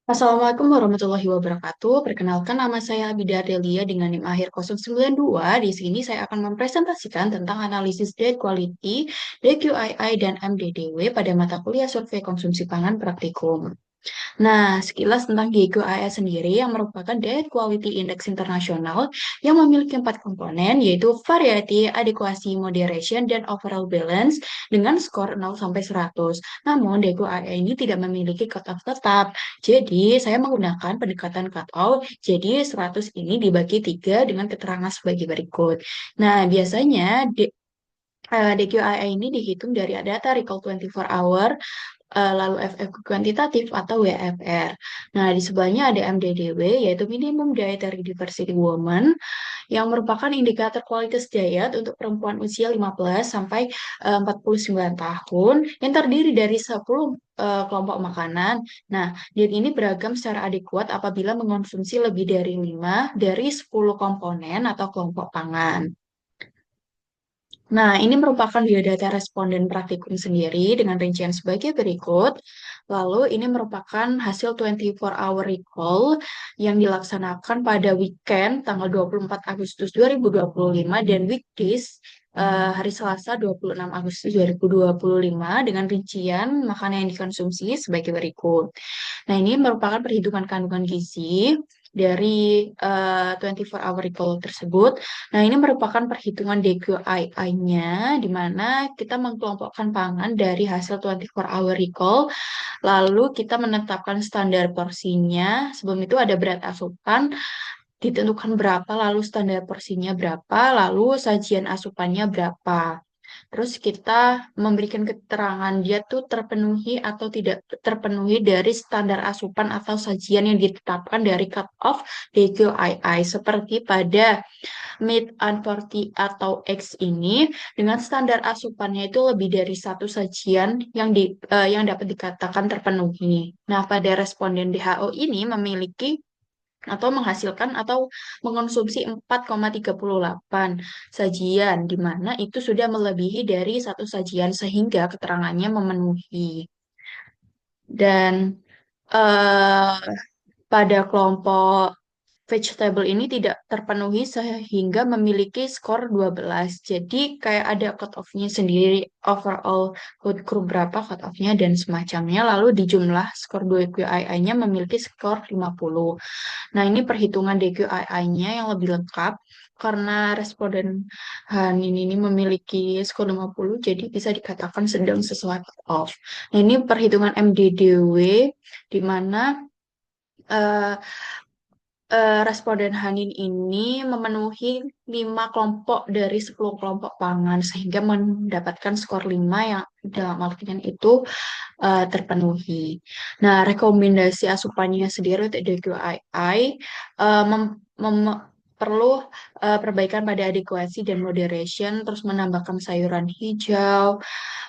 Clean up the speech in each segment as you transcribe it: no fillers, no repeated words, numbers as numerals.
Assalamualaikum warahmatullahi wabarakatuh. Perkenalkan nama saya Abida Delia dengan NIM akhir 092. Di sini saya akan mempresentasikan tentang analisis diet quality, DQII, dan MDDW pada mata kuliah survei konsumsi pangan praktikum. Nah, sekilas tentang GQIS sendiri yang merupakan Diet Quality Index Internasional yang memiliki empat komponen, yaitu variety, adequacy, moderation, dan overall balance dengan skor 0 sampai 100. Namun, DQIS ini tidak memiliki cutoff tetap. Jadi, saya menggunakan pendekatan cutoff. Jadi, 100 ini dibagi tiga dengan keterangan sebagai berikut. Nah, biasanya DQII ini dihitung dari data recall 24 hour, lalu FF kuantitatif atau WFR. Nah, di sebelahnya ada MDDW, yaitu Minimum Dietary Diversity Woman, yang merupakan indikator kualitas diet untuk perempuan usia 15 sampai 49 tahun, yang terdiri dari 10 kelompok makanan. Nah, diet ini beragam secara adekuat apabila mengonsumsi lebih dari 5 dari 10 komponen atau kelompok pangan. Nah, ini merupakan biodata responden praktikum sendiri dengan rincian sebagai berikut. Lalu, ini merupakan hasil 24 hour recall yang dilaksanakan pada weekend tanggal 24 Agustus 2025 dan weekdays hari Selasa 26 Agustus 2025 dengan rincian makanan yang dikonsumsi sebagai berikut. Nah, ini merupakan perhitungan kandungan gizi dari 24 hour recall tersebut. Nah, ini merupakan perhitungan DQII-nya, di mana kita mengkelompokkan pangan dari hasil 24 hour recall, lalu kita menetapkan standar porsinya. Sebelum itu ada berat asupan, ditentukan berapa, lalu standar porsinya berapa, lalu sajian asupannya berapa. Terus kita memberikan keterangan dia tuh terpenuhi atau tidak terpenuhi dari standar asupan atau sajian yang ditetapkan dari cut-off DQII. Seperti pada meat unforty atau X ini dengan standar asupannya itu lebih dari satu sajian yang dapat dikatakan terpenuhi. Nah, pada responden WHO ini memiliki atau menghasilkan atau mengonsumsi 4,38 sajian, di mana itu sudah melebihi dari satu sajian sehingga keterangannya memenuhi. Dan eh, pada kelompok vegetable ini tidak terpenuhi sehingga memiliki skor 12. Jadi kayak ada cut-off-nya sendiri, overall food group berapa cut-off-nya dan semacamnya. Lalu di jumlah skor 2QII-nya memiliki skor 50. Nah, ini perhitungan DQII-nya yang lebih lengkap karena responden Hanin ini memiliki skor 50, jadi bisa dikatakan sedang sesuai cut-off. Nah, ini perhitungan MDDW di mana eh, responden Hanin ini memenuhi 5 kelompok dari 10 kelompok pangan sehingga mendapatkan skor 5 yang dalam artian itu terpenuhi. Nah, rekomendasi asupannya sendiri untuk DQII eh, mem- mem- perlu perbaikan pada adequacy dan moderation, terus menambahkan sayuran hijau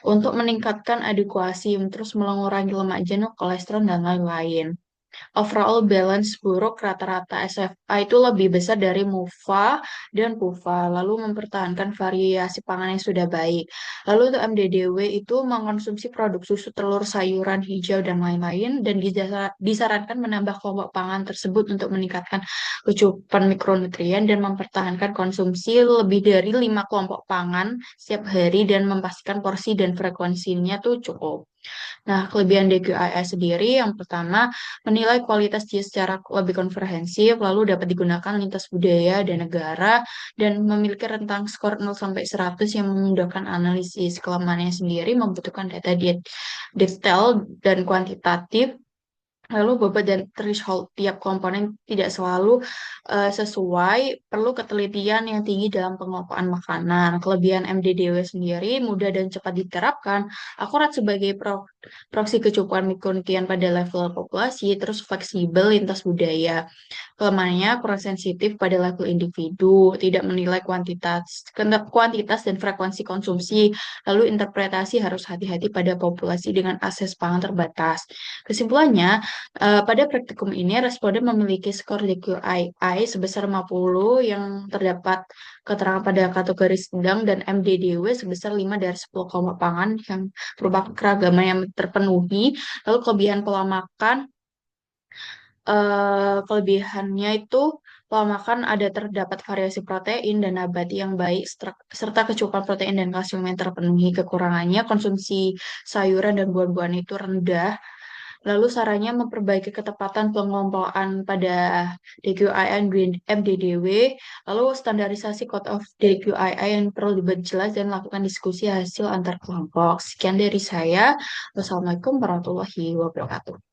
untuk meningkatkan adequacy, terus mengurangi lemak jenuh, kolesterol, dan lain-lain. Overall balance buruk rata-rata SFA itu lebih besar dari MUFA dan PUFA, lalu mempertahankan variasi pangan yang sudah baik. Lalu untuk MDDW itu mengkonsumsi produk susu, telur, sayuran hijau, dan lain-lain, dan disarankan menambah kelompok pangan tersebut untuk meningkatkan kecukupan mikronutrien dan mempertahankan konsumsi lebih dari 5 kelompok pangan setiap hari dan memastikan porsi dan frekuensinya tuh cukup. Nah, kelebihan DQIS sendiri yang pertama, menilai kualitas dia secara lebih komprehensif, lalu dapat digunakan lintas budaya dan negara, dan memiliki rentang skor 0 sampai 100 yang memudahkan analisis. Kelemahannya sendiri membutuhkan data detail dan kuantitatif. Lalu bobot dan threshold tiap komponen tidak selalu sesuai, perlu ketelitian yang tinggi dalam pengelompokan makanan. Kelebihan MDDW sendiri mudah dan cepat diterapkan, akurat sebagai proksi kecukupan mikronutrien pada level populasi, terus fleksibel lintas budaya. Kelemahannya kurang sensitif pada level individu, tidak menilai kuantitas dan frekuensi konsumsi, lalu interpretasi harus hati-hati pada populasi dengan akses pangan terbatas. Kesimpulannya, pada praktikum ini, responden memiliki skor DQII sebesar 50 yang terdapat keterangan pada kategori sedang dan MDDW sebesar 5 dari 10 kelompok pangan yang merupakan keragaman yang terpenuhi. Lalu kelebihan pola makan Kelebihannya itu pola makan ada terdapat variasi protein dan nabati yang baik serta kecukupan protein dan kalsium yang terpenuhi. Kekurangannya konsumsi sayuran dan buah-buahan itu rendah. Lalu sarannya memperbaiki ketepatan pengelompokan pada DQI dan MDDW, lalu standarisasi code of DQI yang perlu diperjelas dan lakukan diskusi hasil antar kelompok. Sekian dari saya. Wassalamualaikum warahmatullahi wabarakatuh.